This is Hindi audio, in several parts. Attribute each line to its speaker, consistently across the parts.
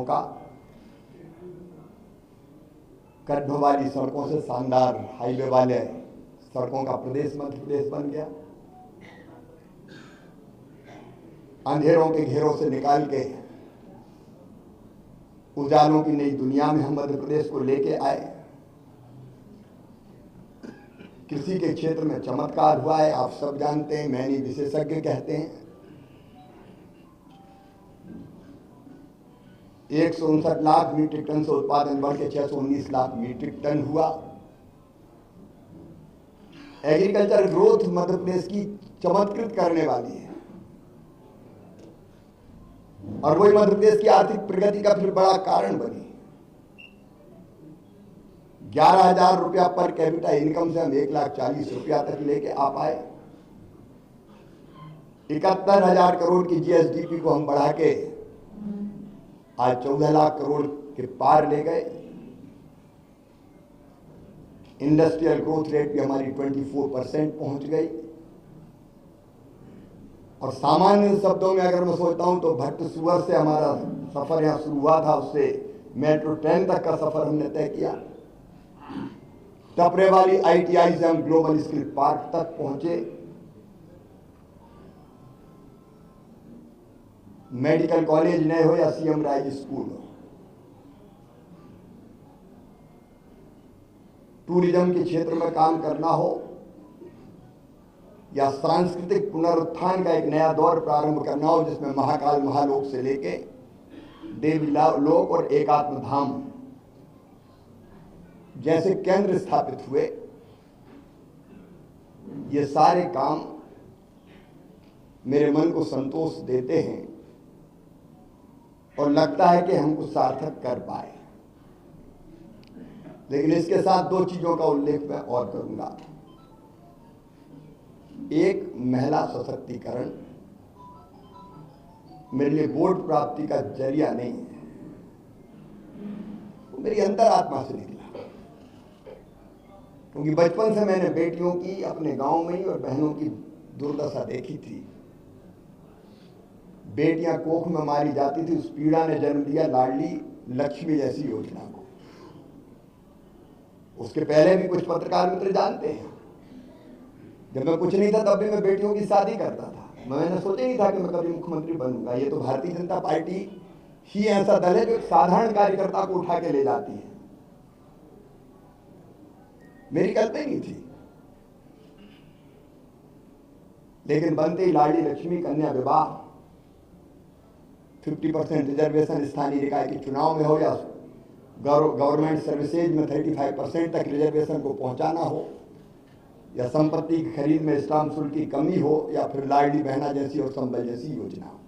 Speaker 1: का गड्ढों वाली सड़कों से शानदार हाईवे वाले सड़कों का प्रदेश मध्य प्रदेश बन गया। अंधेरों के घेरों से निकाल के उजालों की नई दुनिया में हम मध्य प्रदेश को लेके आए। कृषि के क्षेत्र में चमत्कार हुआ है, आप सब जानते हैं, मैं नहीं विशेषज्ञ कहते हैं। 159 लाख मीट्रिक टन से उत्पादन बढ़ के 619 लाख मीट्रिक टन हुआ। एग्रीकल्चर ग्रोथ मध्य प्रदेश की चमत्कृत करने वाली है और वही मध्य प्रदेश की आर्थिक प्रगति का फिर बड़ा कारण बनी। 11,000 रुपया पर कैपिटा इनकम से हम 1,40,000 रुपया तक लेके आ पाए। 71,000 करोड़ की जीएसडीपी को हम बढ़ा के आज 14 लाख करोड़ के पार ले गए। इंडस्ट्रियल ग्रोथ रेट भी हमारी 24% पहुंच गई। और सामान्य शब्दों में अगर मैं सोचता हूं तो भट्ट सुअर से हमारा सफर यहां शुरू हुआ था, उससे मेट्रो ट्रेन तक का सफर हमने तय किया। टपरे वाली आईटीआई से हम ग्लोबल स्किल पार्क तक पहुंचे। मेडिकल कॉलेज नए हो या सीएम राइज स्कूल हो, टूरिज्म के क्षेत्र में काम करना हो या सांस्कृतिक पुनरुत्थान का एक नया दौर प्रारंभ करना हो, जिसमें महाकाल महालोक से लेके देवी लोक और एकात्म धाम जैसे केंद्र स्थापित हुए, ये सारे काम मेरे मन को संतोष देते हैं और लगता है कि हम कुछ सार्थक कर पाए। लेकिन इसके साथ दो चीजों का उल्लेख मैं और करूंगा। एक, महिला सशक्तिकरण मेरे लिए वोट प्राप्ति का जरिया नहीं है, वो मेरी अंतरात्मा से निकला। क्योंकि बचपन से मैंने बेटियों की अपने गांव में ही और बहनों की दुर्दशा देखी थी। बेटियां कोख में मारी जाती थी, उस पीड़ा ने जन्म दिया लाडली लक्ष्मी जैसी योजना को। उसके पहले भी कुछ पत्रकार मित्र जानते हैं, जब मैं कुछ नहीं था तब भी मैं बेटियों की शादी करता था। मैंने सोचा नहीं था कि मैं कभी मुख्यमंत्री बनूंगा। ये तो भारतीय जनता पार्टी ही ऐसा दल है जो एक साधारण कार्यकर्ता को उठा के ले जाती है। मेरी कल्पना नहीं थी, लेकिन बनते ही लाडली लक्ष्मी कन्या विवाह, 50% रिजर्वेशन स्थानीय निकाय के चुनाव में हो या गवर्नमेंट सर्विसेज में 35% तक रिजर्वेशन को पहुंचाना हो, या संपत्ति की खरीद में स्टाम्प शुल्क की कमी हो, या फिर लाडली बहना जैसी और संबल जैसी योजना हो।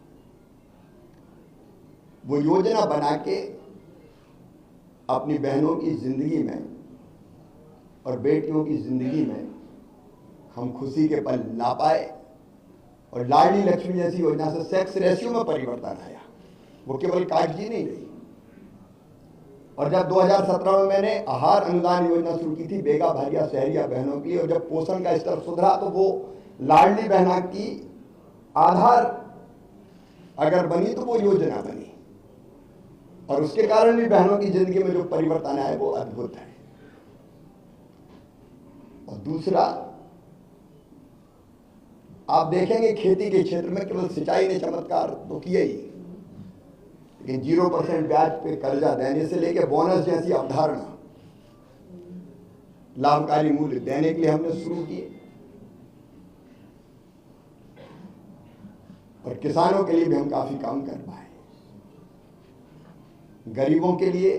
Speaker 1: वो योजना बना के अपनी बहनों की जिंदगी में और बेटियों की जिंदगी में हम खुशी के पल ला पाए। और लाडली लक्ष्मी जैसी योजना से सेक्स रेशियो में परिवर्तन आया, वो केवल कागजी नहीं रही। और जब 2017 में मैंने आहार अनुदान योजना शुरू की थी बेगा भारिया शहरिया बहनों की, और जब पोषण का स्तर सुधरा तो वो लाडली बहना की आधार अगर बनी तो वो योजना बनी, और उसके कारण भी बहनों की जिंदगी में जो परिवर्तन आया वो अद्भुत है। और दूसरा, आप देखेंगे खेती के क्षेत्र में केवल सिंचाई ने चमत्कार तो किया ही, लेकिन 0% ब्याज पे कर्जा देने से लेकर बोनस जैसी अवधारणा लाभकारी मूल्य देने के लिए हमने शुरू किए। और किसानों के लिए भी हम काफी काम कर पाए। गरीबों के लिए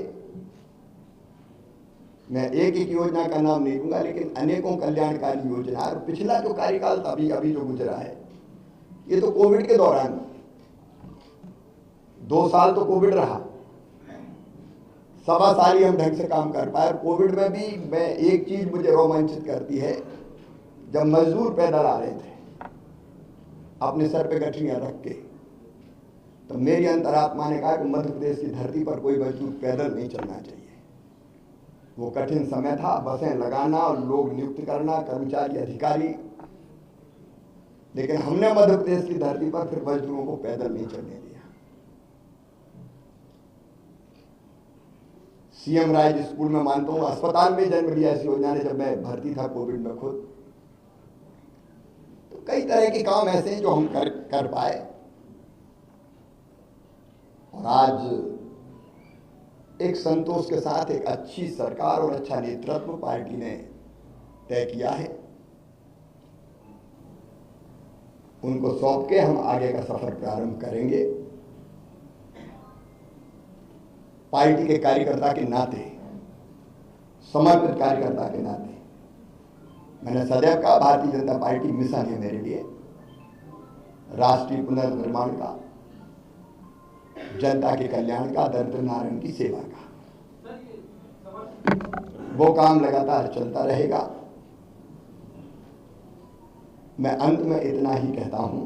Speaker 1: मैं एक एक योजना का नाम नहीं दूंगा, लेकिन अनेकों कल्याणकारी योजना। और पिछला जो कार्यकाल था अभी जो गुजरा है, ये तो कोविड के दौरान 2 साल तो कोविड रहा, 1.25 साल ही हम ढंग से काम कर पाए। और कोविड में भी मैं एक चीज मुझे रोमांचित करती है, जब मजदूर पैदल आ रहे थे अपने सर पे गठरियां रख के, तो मेरी अंतरात्मा ने कहा कि मध्य प्रदेश की धरती पर कोई मजदूर पैदल नहीं चलना चाहिए। वो कठिन समय था, बसें लगाना और लोग नियुक्त करना, कर्मचारी अधिकारी, लेकिन हमने मध्य प्रदेश की धरती पर फिर मजदूरों को पैदल नहीं चलने दिया। सीएम राज स्कूल में मानता हूँ, अस्पताल में जन्म लिया इस योजना ने जब मैं भर्ती था कोविड में खुद। तो कई तरह के काम ऐसे हैं जो हम कर पाए, और आज एक संतोष के साथ एक अच्छी सरकार और अच्छा नेतृत्व पार्टी ने तय किया है। उनको सौंप के हम आगे का सफर प्रारंभ करेंगे। पार्टी के कार्यकर्ता के नाते, समर्पित कार्यकर्ता के नाते, मैंने सदैव कहा भारतीय जनता पार्टी मिशन है मेरे लिए, राष्ट्रीय पुनर्निर्माण का, जनता के कल्याण का, दरिद्र नारायण की सेवा का। वो काम लगातार चलता रहेगा। मैं अंत में इतना ही कहता हूं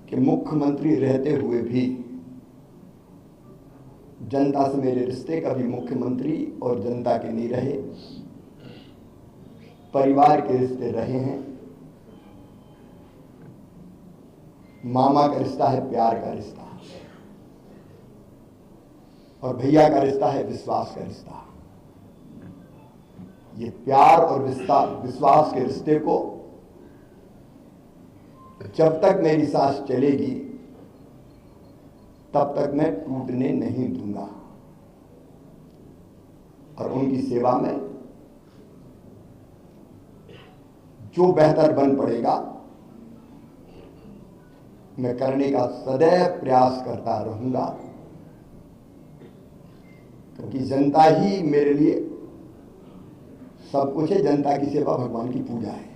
Speaker 1: कि मुख्यमंत्री रहते हुए भी जनता से मेरे रिश्ते कभी मुख्यमंत्री और जनता के नहीं रहे, परिवार के रिश्ते रहे हैं। मामा का रिश्ता है प्यार का रिश्ता, और भैया का रिश्ता है विश्वास का रिश्ता। ये प्यार और विश्वास के रिश्ते को जब तक मेरी सांस चलेगी तब तक मैं टूटने नहीं दूंगा, और उनकी सेवा में जो बेहतर बन पड़ेगा मैं करने का सदैव प्रयास करता रहूंगा, क्योंकि जनता ही मेरे लिए सब कुछ है। जनता की सेवा भगवान की पूजा है,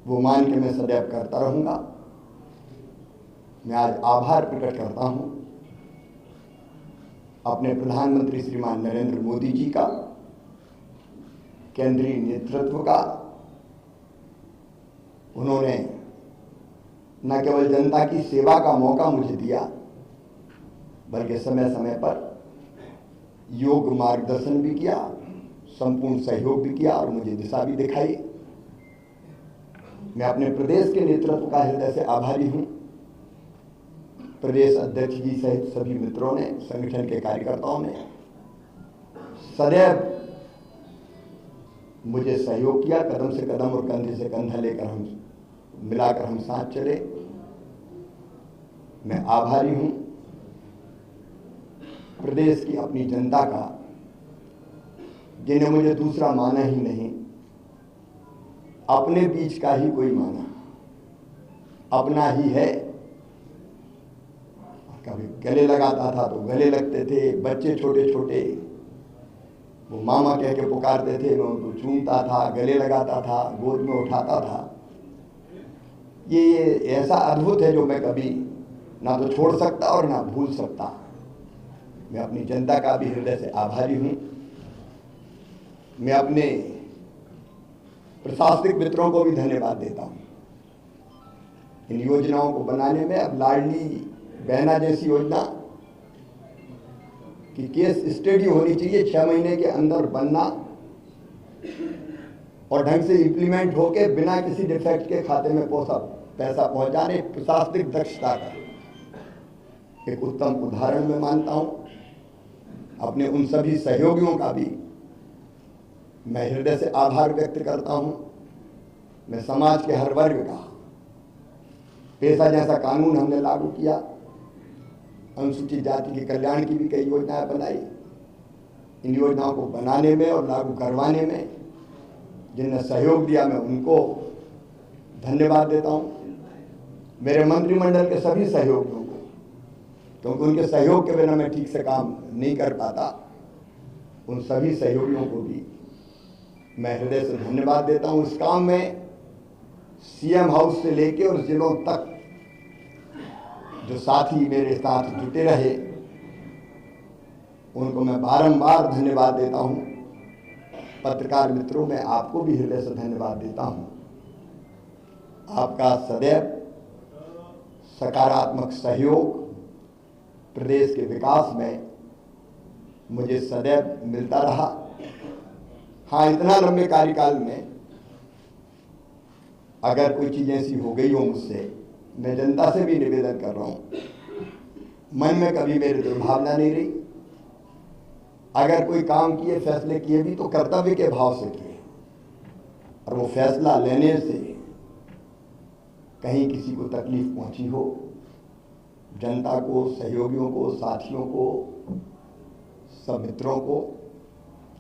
Speaker 1: वो मान के मैं सदैव करता रहूंगा। मैं आज आभार प्रकट करता हूं अपने प्रधानमंत्री श्रीमान नरेंद्र मोदी जी का, केंद्रीय नेतृत्व का। उन्होंने न केवल जनता की सेवा का मौका मुझे दिया, बल्कि समय समय पर योग मार्गदर्शन भी किया, संपूर्ण सहयोग भी किया, और मुझे दिशा भी दिखाई। मैं अपने प्रदेश के नेतृत्व का हृदय से आभारी हूं। प्रदेश अध्यक्ष जी सहित सभी मित्रों ने, संगठन के कार्यकर्ताओं ने सदैव मुझे सहयोग किया। कदम से कदम और कंधे से कंधा लेकर हम मिलाकर हम साथ चले। मैं आभारी हूं प्रदेश की अपनी जनता का, जिन्हें मुझे दूसरा माना ही नहीं, अपने बीच का ही कोई माना, अपना ही है। कभी गले लगाता था तो गले लगते थे, बच्चे छोटे छोटे वो मामा कह के पुकारते थे, मैं उनको चूमता था, गले लगाता था, गोद में उठाता था। ये ऐसा अद्भुत है जो मैं कभी ना तो छोड़ सकता और ना भूल सकता। मैं अपनी जनता का भी हृदय से आभारी हूं। मैं अपने प्रशासनिक मित्रों को भी धन्यवाद देता हूं इन योजनाओं को बनाने में। अब लाडली बहना जैसी योजना की केस स्टडी होनी चाहिए, 6 महीने के अंदर बनना और ढंग से इंप्लीमेंट होके बिना किसी डिफेक्ट के खाते में पैसा पहुंचाने, प्रशासनिक दक्षता का एक उत्तम उदाहरण मैं मानता हूं। अपने उन सभी सहयोगियों का भी मैं हृदय से आभार व्यक्त करता हूं। मैं समाज के हर वर्ग का, पेशा जैसा कानून हमने लागू किया, अनुसूचित जाति के कल्याण की भी कई योजनाएं बनाई। इन योजनाओं को बनाने में और लागू करवाने में जिनने सहयोग दिया, मैं उनको धन्यवाद देता हूं। मेरे मंत्रिमंडल के सभी सहयोगियों को, क्योंकि उनके सहयोग के बिना मैं ठीक से काम नहीं कर पाता, उन सभी सहयोगियों को भी मैं हृदय से धन्यवाद देता हूं। इस काम में सीएम हाउस से लेके और जिलों तक जो साथी मेरे साथ जुटे रहे, उनको मैं बारंबार धन्यवाद देता हूं। पत्रकार मित्रों, मैं आपको भी हृदय से धन्यवाद देता हूं। आपका सदैव सकारात्मक सहयोग प्रदेश के विकास में मुझे सदैव मिलता रहा। हाँ, इतना लंबे कार्यकाल में अगर कोई चीज़ ऐसी हो गई हो मुझसे, मैं जनता से भी निवेदन कर रहा हूं मन में कभी मेरी दुर्भावना नहीं रही। अगर कोई काम किए, फैसले किए भी तो कर्तव्य के भाव से किए, और वो फैसला लेने से कहीं किसी को तकलीफ पहुंची हो, जनता को, सहयोगियों को, साथियों को, सब मित्रों को,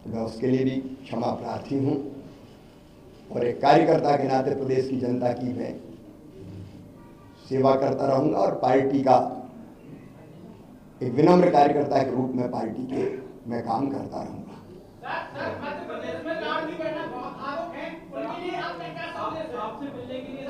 Speaker 1: तो मैं उसके लिए भी क्षमा प्रार्थी हूँ। और एक कार्यकर्ता के नाते प्रदेश की जनता की मैं सेवा करता रहूँगा, और पार्टी का एक विनम्र कार्यकर्ता के रूप में पार्टी के मैं काम करता रहूँगा।
Speaker 2: मध्य प्रदेश में लाड़ की बहना बहुत आरोप है, उनके लिए आपने क्या संदेश है? आपसे मिलने के लिए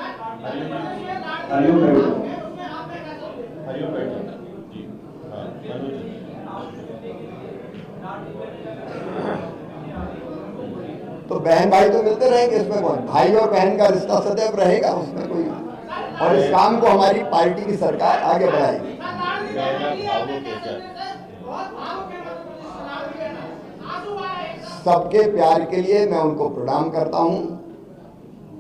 Speaker 1: तो बहन भाई तो मिलते रहेंगे, इसमें कौन, भाई और बहन का रिश्ता सदैव रहेगा, उसमें कोई। और इस काम को हमारी पार्टी की सरकार आगे बढ़ाएगी। सबके प्यार के लिए मैं उनको प्रणाम करता हूं,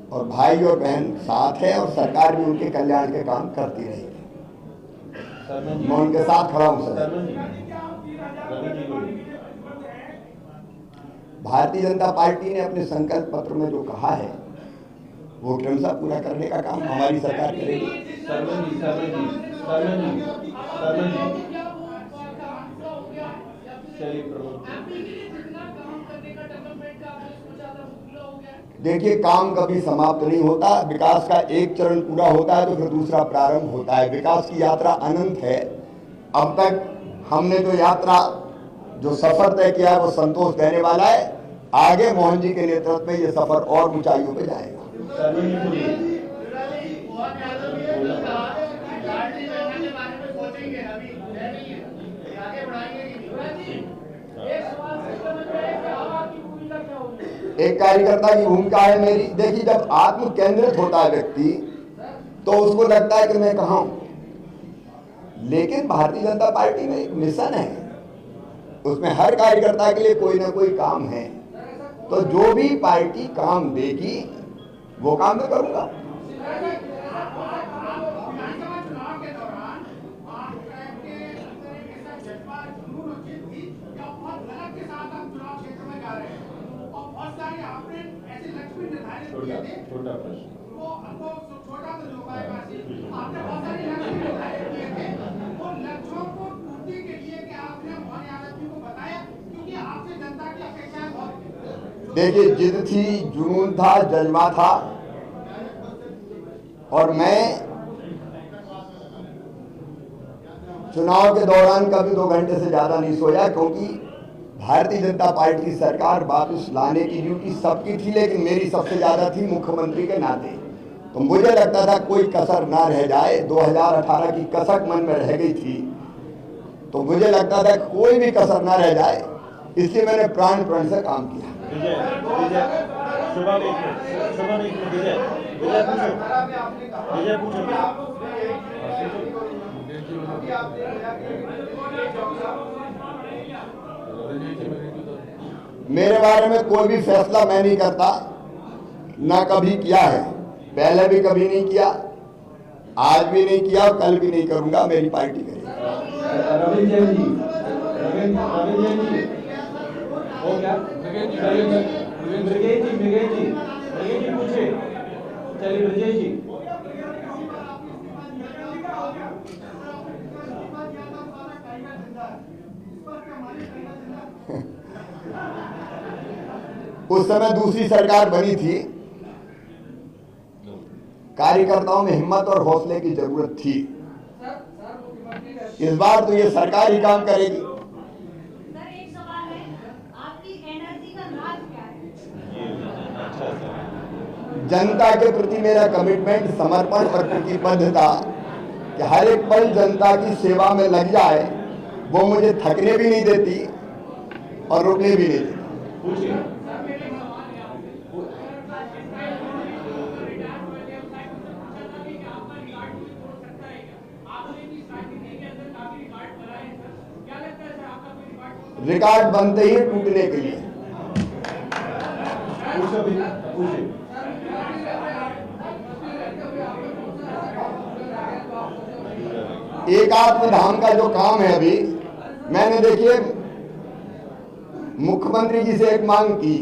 Speaker 1: और भाई और बहन साथ है, और सरकार भी उनके कल्याण के काम करती रहेगी। मैं उनके साथ खड़ा हूं सर। भारतीय जनता पार्टी ने अपने संकल्प पत्र में जो कहा है वो क्रमशः पूरा करने का काम हमारी सरकार करेगी। देखिए, काम कभी समाप्त नहीं होता। विकास का एक चरण पूरा होता है तो फिर दूसरा प्रारंभ होता है। विकास की यात्रा अनंत है। अब तक हमने जो यात्रा, जो सफर तय किया है वो संतोष देने वाला है। आगे मोहन जी के नेतृत्व में ये सफर और ऊंचाइयों पे जाएगा। एक कार्यकर्ता की भूमिका है मेरी। देखिए, जब आत्म केंद्रित होता है व्यक्ति तो उसको लगता है कि मैं कहाँ हूं, लेकिन भारतीय जनता पार्टी में एक मिशन है, उसमें हर कार्यकर्ता के लिए कोई ना कोई काम है। तो जो भी पार्टी काम देगी वो काम मैं करूंगा।
Speaker 3: छोटा प्रश्न,
Speaker 2: छोटा तो जो आपने बहुत सारे लक्ष्य निर्धारित किए थे, वो लक्ष्यों को पूर्ति के लिए क्या आपने मोहन यादव जी को बताया? क्योंकि आपसे जनता की अपेक्षाएं बहुत।
Speaker 1: देखिए, जिद थी, जुनून था, जज्बा था, और मैं चुनाव के दौरान कभी 2 घंटे से ज्यादा नहीं सोया, क्योंकि भारतीय जनता पार्टी की सरकार वापस लाने की ड्यूटी सबकी थी, लेकिन मेरी सबसे ज्यादा थी मुख्यमंत्री के नाते। तो मुझे लगता था कोई कसर ना रह जाए। 2018 की कसक मन में रह गई थी, तो मुझे लगता था कोई भी कसर ना रह जाए, इसलिए मैंने प्राण से काम किया। मेरे बारे में कोई भी फैसला मैं नहीं करता, ना कभी किया है, पहले भी कभी नहीं किया, आज भी नहीं किया, और कल भी नहीं करूंगा। मेरी पार्टी करेगी। उस समय दूसरी सरकार बनी थी, कार्यकर्ताओं में हिम्मत और हौसले की जरूरत थी। इस बार तो ये सरकार ही काम करेगी।
Speaker 4: सर, एक सवाल है, आपकी एनर्जी का राज क्या है?
Speaker 1: जनता के प्रति मेरा कमिटमेंट, समर्पण और प्रतिबद्धता कि हर एक पल जनता की सेवा में लग जाए, वो मुझे थकने भी नहीं देती और रुकने भी नहीं देती। रिकॉर्ड बनते ही टूटने के लिए। एकात्म धाम का जो काम है अभी, मैंने देखिए मुख्यमंत्री जी से एक मांग की,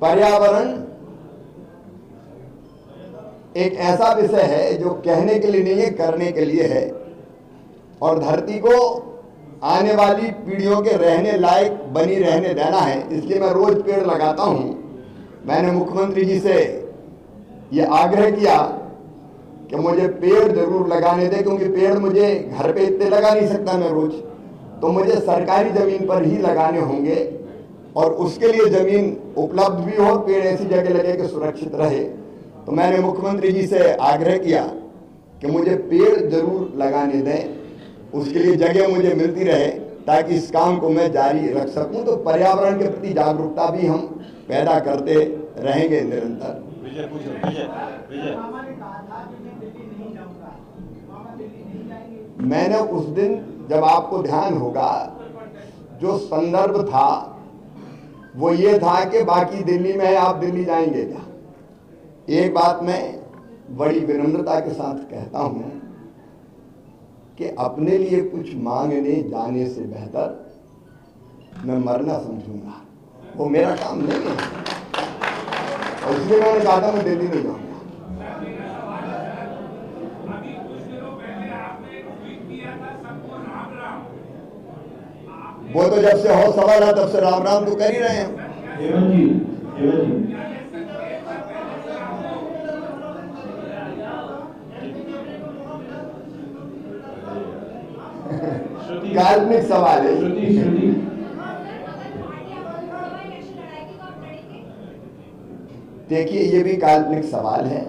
Speaker 1: पर्यावरण एक ऐसा विषय है जो कहने के लिए नहीं है, करने के लिए है, और धरती को आने वाली पीढ़ियों के रहने लायक बनी रहने देना है, इसलिए मैं रोज पेड़ लगाता हूं। मैंने मुख्यमंत्री जी से ये आग्रह किया कि मुझे पेड़ जरूर लगाने दे, क्योंकि पेड़ मुझे घर पे इतने लगा नहीं सकता मैं रोज, तो मुझे सरकारी जमीन पर ही लगाने होंगे, और उसके लिए जमीन उपलब्ध भी हो, पेड़ ऐसी जगह लगे कि सुरक्षित रहे। तो मैंने मुख्यमंत्री जी से आग्रह किया कि मुझे पेड़ जरूर लगाने दें, उसके लिए जगह मुझे मिलती रहे, ताकि इस काम को मैं जारी रख सकूं। तो पर्यावरण के प्रति जागरूकता भी हम पैदा करते रहेंगे निरंतर।
Speaker 3: विजय पूछो, विजय विजय।
Speaker 1: मैंने उस दिन, जब आपको ध्यान होगा, जो संदर्भ था वो ये था कि बाकी दिल्ली में है, आप दिल्ली जाएंगे क्या? एक बात मैं बड़ी विनम्रता के साथ कहता हूं कि अपने लिए कुछ मांगने जाने से बेहतर मैं मरना समझूंगा, वो मेरा काम नहीं है, और इसलिए मैंने कहा था मैं दिल्ली नहीं जाऊंगा।
Speaker 2: अभी कुछ दिनों पहले आपने एक ट्वीट किया था, सबको राम राम।
Speaker 1: वो तो जब से हो सवाल है तब से राम राम तो कर ही रहे हैं।
Speaker 3: हेमंत जी, हेमंत जी, श्रुति,
Speaker 1: काल्पनिक सवाल है।
Speaker 3: श्रुति, श्रुति।
Speaker 1: देखिए, ये भी काल्पनिक सवाल है।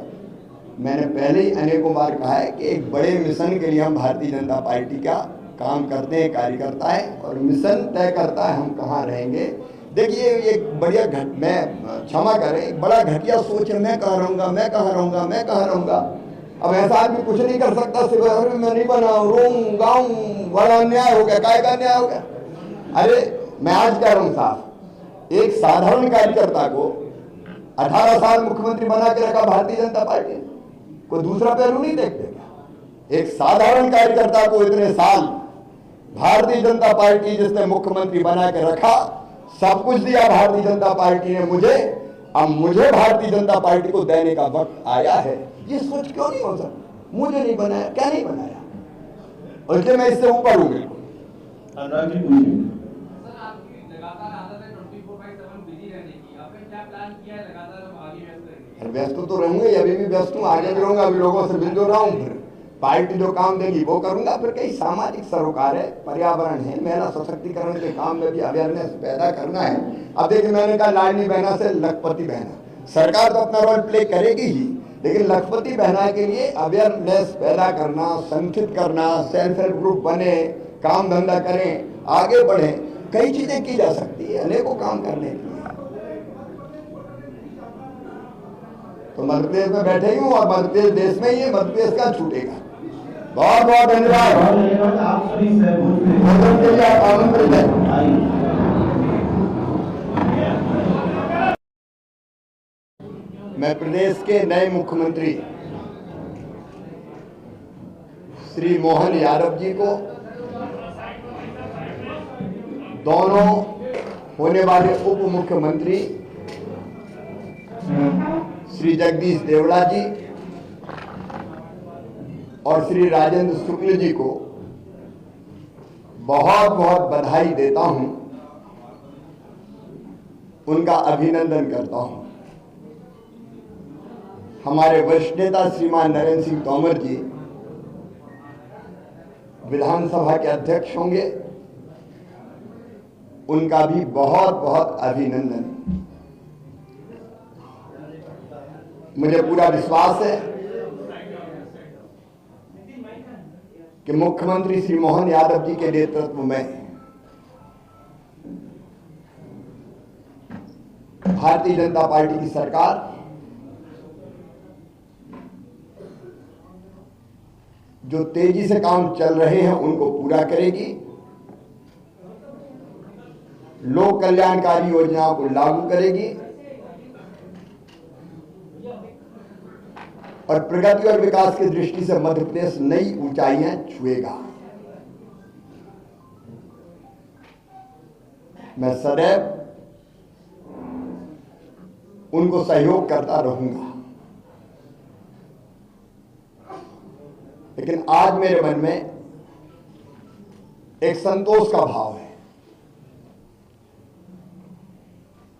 Speaker 1: मैंने पहले ही अनेकों बार कहा है कि एक बड़े मिशन के लिए हम भारतीय जनता पार्टी का काम करते हैं, कार्यकर्ता है, और मिशन तय करता है हम कहाँ रहेंगे। देखिए, एक बढ़िया मैं क्षमा करें, एक बड़ा घटिया सोच है, मैं कहाँ रहूँगा, मैं कहाँ रहूँगा, मैं कहाँ रहूँगा। अब ऐसा आदमी कुछ नहीं कर सकता, सिर्फ अरे मैं नहीं बना, रोऊं गाऊं, बड़ा अन्याय हो गया, काय का अन्याय हो गया। अरे मैं आज कह रहा हूँ साहब, एक साधारण कार्यकर्ता को 18 साल मुख्यमंत्री बना के रखा भारतीय जनता पार्टी, कोई दूसरा पहलू नहीं देखते क्या? एक साधारण कार्यकर्ता को इतने साल भारतीय जनता पार्टी जिसने मुख्यमंत्री बना के रखा, सब कुछ दिया भारतीय जनता पार्टी ने मुझे, अब मुझे भारतीय जनता पार्टी को देने का वक्त आया है। ये सोच क्यों नहीं हो सकता? मुझे नहीं बनाया, क्या नहीं बनाया, और इसलिए मैं इससे ऊपर हूं बिल्कुल।
Speaker 3: अनुराग जी पूछिए।
Speaker 5: सर, आपकी लगातार आदत है 24/7 बिजी रहने की, आपने क्या प्लान किया है लगातार हम आगे व्यस्त रहेंगे?
Speaker 1: व्यस्त तो रहूंगा, अभी भी व्यस्त हूँ, आगे भी रहूंगा, अभी लोगों से मिल जो रहा हूँ, फिर पार्टी जो काम देगी वो करूंगा, फिर कई सामाजिक सरोकार है, पर्यावरण है, महिला सशक्तिकरण के काम में भी अवेयरनेस पैदा करना है। अब देखिए, मैंने कहा लाडली बहना से लखपति बहना, सरकार तो अपना रोल प्ले करेगी ही, लेकिन लखपति बहना के लिए अवेयरनेस पैदा करना, संगठित करना, सेल्फ हेल्प ग्रुप बने, काम धंधा करें, आगे बढ़े, कई चीजें की जा सकती है, अनेकों काम करने के लिए। तो मध्य प्रदेश में बैठे ही हूँ, और मध्य प्रदेश देश में ही है, मध्य प्रदेश का छूटेगा। बहुत बहुत धन्यवाद।
Speaker 3: आप सभी सहमत हैं?
Speaker 1: भोजन के लिए आप आमंत्रित हैं।
Speaker 3: आइए।
Speaker 1: मैं प्रदेश के नए मुख्यमंत्री श्री मोहन यादव जी को, दोनों होने वाले उप मुख्यमंत्री श्री जगदीश देवड़ा जी और श्री राजेंद्र शुक्ल जी को बहुत बहुत बधाई देता हूं, उनका अभिनंदन करता हूं। हमारे वरिष्ठ नेता श्रीमान नरेंद्र सिंह तोमर जी विधानसभा के अध्यक्ष होंगे, उनका भी बहुत बहुत अभिनंदन। मुझे पूरा विश्वास है कि मुख्यमंत्री श्री मोहन यादव जी के नेतृत्व में भारतीय जनता पार्टी की सरकार जो तेजी से काम चल रहे हैं उनको पूरा करेगी, लोक कल्याणकारी योजनाओं को लागू करेगी, और प्रगति और विकास की दृष्टि से मध्य प्रदेश नई ऊंचाइयां छुएगा। मैं सदैव उनको सहयोग करता रहूंगा, लेकिन आज मेरे मन में एक संतोष का भाव है।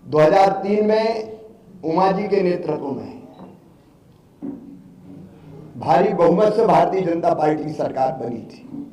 Speaker 1: 2003 में उमा जी के नेतृत्व में भारी बहुमत से भारतीय जनता पार्टी की सरकार बनी थी।